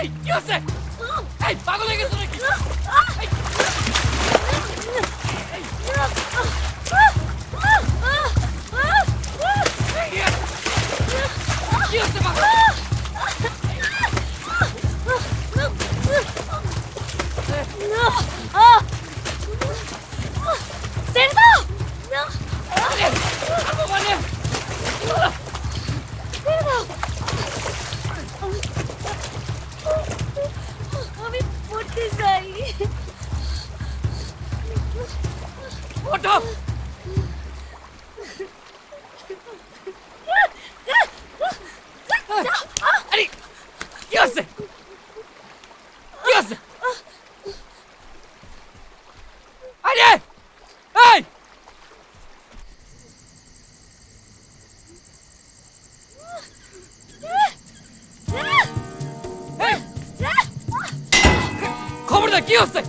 এই কি হচ্ছে? এই পাগল হয়ে গেছো নাকি? কি হচ্ছে পাগল? আমি পড়তে চাই। ওঠো। আরে কি হচ্ছে? কি হচ্ছে? আরে এই খবরদার কি হচ্ছে?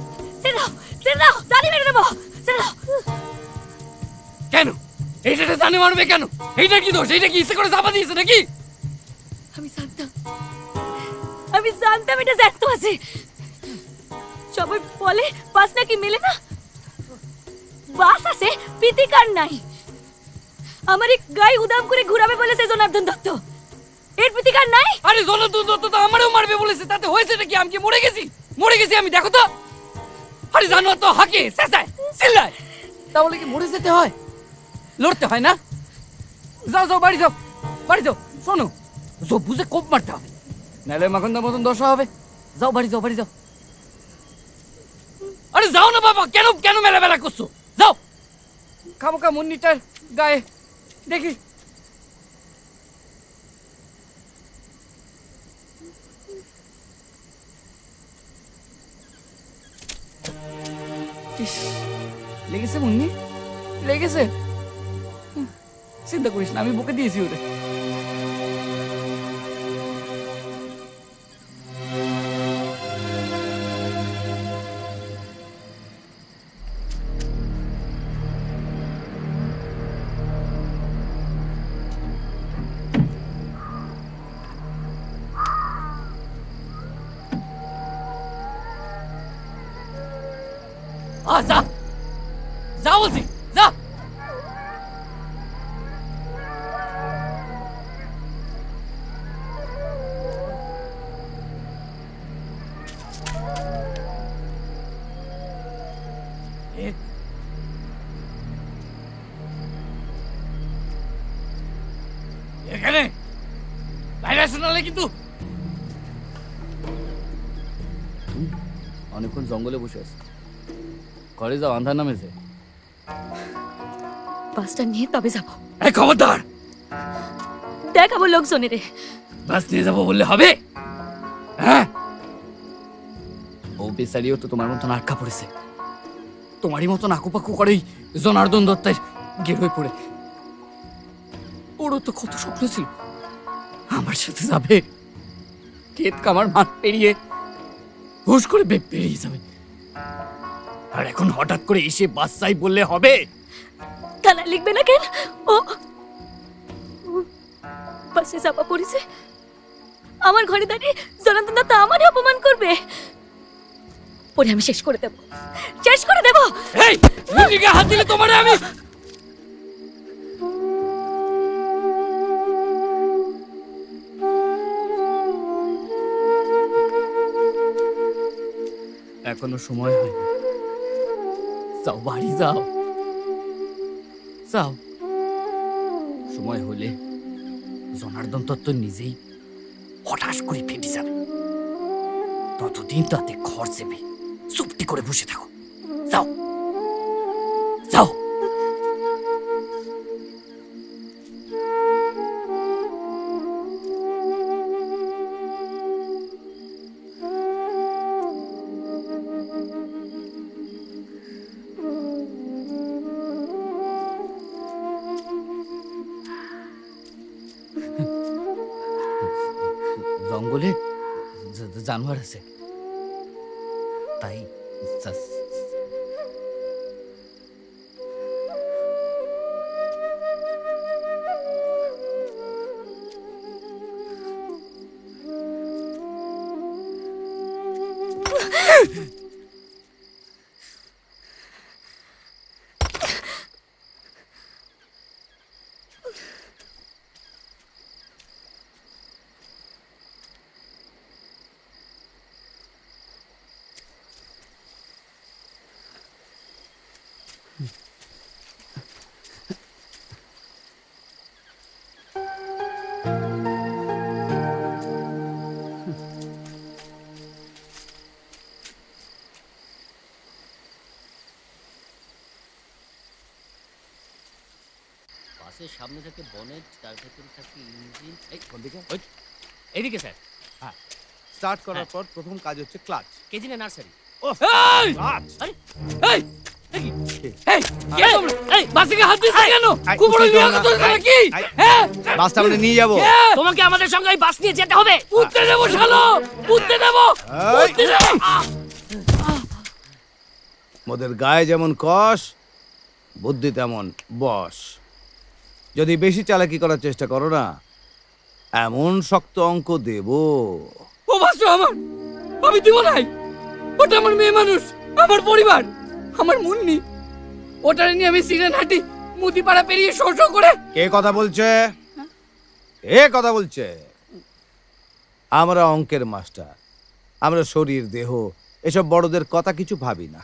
জানি মেরে দেবো। কেন এইটা জানে মারবে কেন? এইটা কি দোষ? এইটা কি ইচ্ছে করে চাপা দিয়েছে নাকি? আমি জানতাম এটা জ্যান্ত আছে। সবাই বলে বাস নাকি মেলে না। বাস আছে প্রীতিকার নাই। আমার এক গাই উদাম করে ঘুরাবে বলেছে জনার্দন দত্ত। এর প্রীতিকার নাই। আরে জনার্দন দত্ত তো আমারও মারবে বলেছে, তাতে হয়েছে নাকি? আমি কি মরে গেছি? আমি দেখো তো। আরে জানো তো হাঁকে চেঁচায় চিল্লায়, তাহলে কি মরে যেতে হয়? লড়তে হয় না? যাও যাও বাড়ি যাও, বাড়ি যাও। শোনো, সব বুঝে কোপ মারতে হবে, নাহলে মাখনদার মতন দশা হবে। যাও বাড়ি যাও, বাড়ি যাও। আরে যাও না বাবা, কেন কেন মেলা মেলা করছো? যাও। খামোকা মুন্নিটার গায়ে দেখি। লেগেছে মুন্নি, লেগেছে। চিন্তা করিস না, আমি বুকে দিয়েছি ওরে। যা যা বলছি, যা। এখানে বাইরে শোনালে কিন্তু অনেকক্ষণ জঙ্গলে বসে আছে। ঘরে যাও, আন্ধার নামেছে। বাসটা নিয়ে তবে যাবো। এই খবরদার, দেখাবো লোকজনের। বাস নিয়ে যাবো বললে হবে? হ্যাঁ, ও বেচারিও তো তোমার মতন আটকা পড়েছে, তোমারই মতন আকুপাকু করেই জনার্দন দত্তের গেরোয় পড়ে। ওরও তো কত স্বপ্ন ছিল আমার সাথে যাবে, ক্ষেত কামার মাঠ পেরিয়ে হুশ করে বেরিয়ে যাবে। আর এখন হঠাৎ করে এসে বাস চাই বললে হবে? থানায় লিখবে না কেন? ও বাসে চাপা পড়েছে, আমার ঘরে দাঁড়িয়ে জনার্দন দত্ত আমারই অপমান করবে। পরে আমি শেষ করে দেব, শেষ করে দেব। এই মুন্নিকে হাত দিলে তোমারে আমি। এখনো সময় হয়, যাও বাড়ি যাও, যাও। সময় হলে জনার্দন দত্ত নিজেই হঠাৎ করে ফেটে যাবে, ততদিন তাতে ঘর চেপে চুপটি করে বসে থাকো। যাও যাও। জঙ্গলে জানোয়ার আছে, তাই বাসের সামনে থাকে বনেট, তার ভেতরে থাকে ইঞ্জিন। এই কোন দিকে? ওই এইদিকে স্যার। হ্যাঁ, স্টার্ট করার পর প্রথম কাজ হচ্ছে ক্লাচ। কেজিনে নার্সারি। এই! ক্লাচ। আরে এই! এই! কে তোমরা? এই, বাসিকে হাত দিচ্ছ কেন? খুব বড় নিয়ে আছো তোমরা নাকি? হ্যাঁ? বাসটা আমরা নিয়ে যাবো। কে? তোমাকে আমাদের সঙ্গে এই বাস নিয়ে যেতে হবে। উঠতে দেবো শালো! উঠতে দেবো! উঠতে দেবো! মোদের গায়ে যেমন কষ, বুদ্ধি তেমন বস। যদি বেশি চালাকি করার চেষ্টা করো না, এমন শক্ত অঙ্ক দেব। ও বাসটা আমার! আমি দিব নাই! ওটা আমার মেয়ে মানুষ, আমার পরিবার, আমার মুন্নি। ওটারে নিয়ে আমি সিরেন হাঁটি মুদিপাড়া পেরিয়ে শো শো করে। কে কথা বলছে? কে কথা বলছে? আমরা অঙ্কের মাস্টার, আমরা শরীর দেহ এসব বড়দের কথা কিছু ভাবি না।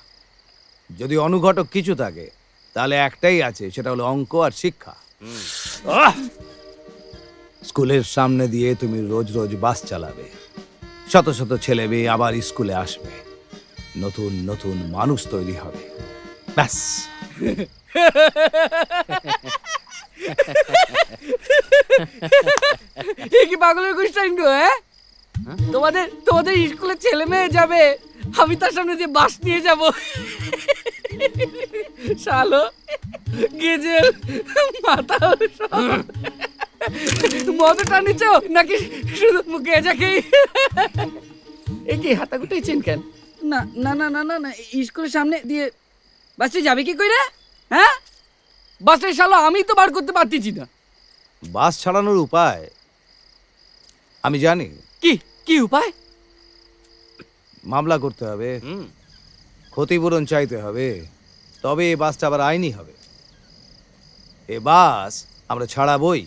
যদি অনুঘটক কিছু থাকে তাহলে একটাই আছে, সেটা হলো অঙ্ক আর শিক্ষা। স্কুলের সামনে দিয়ে তুমি রোজ রোজ বাস চালাবে, শত শত ছেলে মেয়ে আবার স্কুলে আসবে, নতুন নতুন মানুষ তৈরি হবে। ব্যাস। এ কি পাগলের গোষ্ঠী গো? হ্যাঁ, তোমাদের তোমাদের স্কুলে ছেলে মেয়ে যাবে, আমি তার সামনে দিয়ে বাস নিয়ে যাব। শালো গেজেল মাথা মদ টানিছ নাকি শুধু গেজা খেয়ে? এ কি হাতাগুটাই চেন কেন? না না না না না না, স্কুলের সামনে দিয়ে বাসে যাবে কি কইরা? হ্যাঁ, বাসের শালো আমি তো বার করতে পারতেছি না। বাস ছাড়ানোর উপায় আমি জানি। কি কি উপায়? মামলা করতে হবে, ক্ষতিপূরণ চাইতে হবে, তবে এই বাসটা আবার আইনি হবে। এ বাস আমরা ছাড়াবই।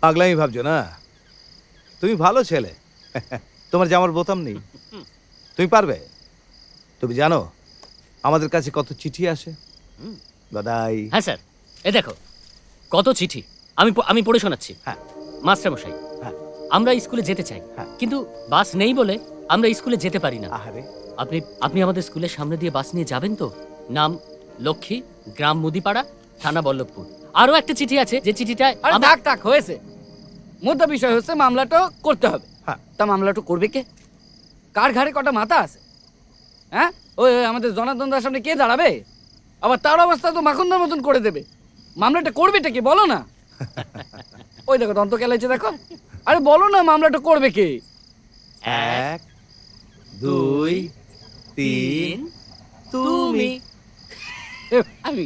পাগলামি ভাবছো না? তুমি ভালো ছেলে, তোমার জামার বোতাম নেই, তুমি পারবে। তুমি জানো আমাদের কাছে কত চিঠি আসে? গদাই। হ্যাঁ স্যার, এ দেখো কত চিঠি। আমি পড়ে শোনাচ্ছি। হ্যাঁ। মাস্টার মশাই, হ্যাঁ। আমরা স্কুলে যেতে চাই, হ্যাঁ। কিন্তু বাস নেই বলে আমরা স্কুলে যেতে পারি না। আহারে, আপনি আপনি আমাদের স্কুলের সামনে দিয়ে বাস নিয়ে যাবেন তো? নাম লক্ষ্মী, গ্রাম মুদিপাড়া, থানা বল্লভপুর। আরো একটা চিঠি আছে, যে চিঠিটা আরে থাক থাক হয়েছে। মোদ্দা বিষয় হচ্ছে মামলাটা করতে হবে। হ্যাঁ। তা মামলাটা করবে কে? কার ঘাড়ে কটা মাথা আছে? হ্যাঁ, ওই ওই আমাদের জনার্দন দার সামনে কে দাঁড়াবে? আবার তার অবস্থা তো মাখনদার মতন করে দেবে। মামলাটা করবেটা কে বলো না? ওই দেখো দন্ত কেলাইছে দেখো। আরে বলো না মামলাটা করবে কে? 1 2 3 তুমি। আমি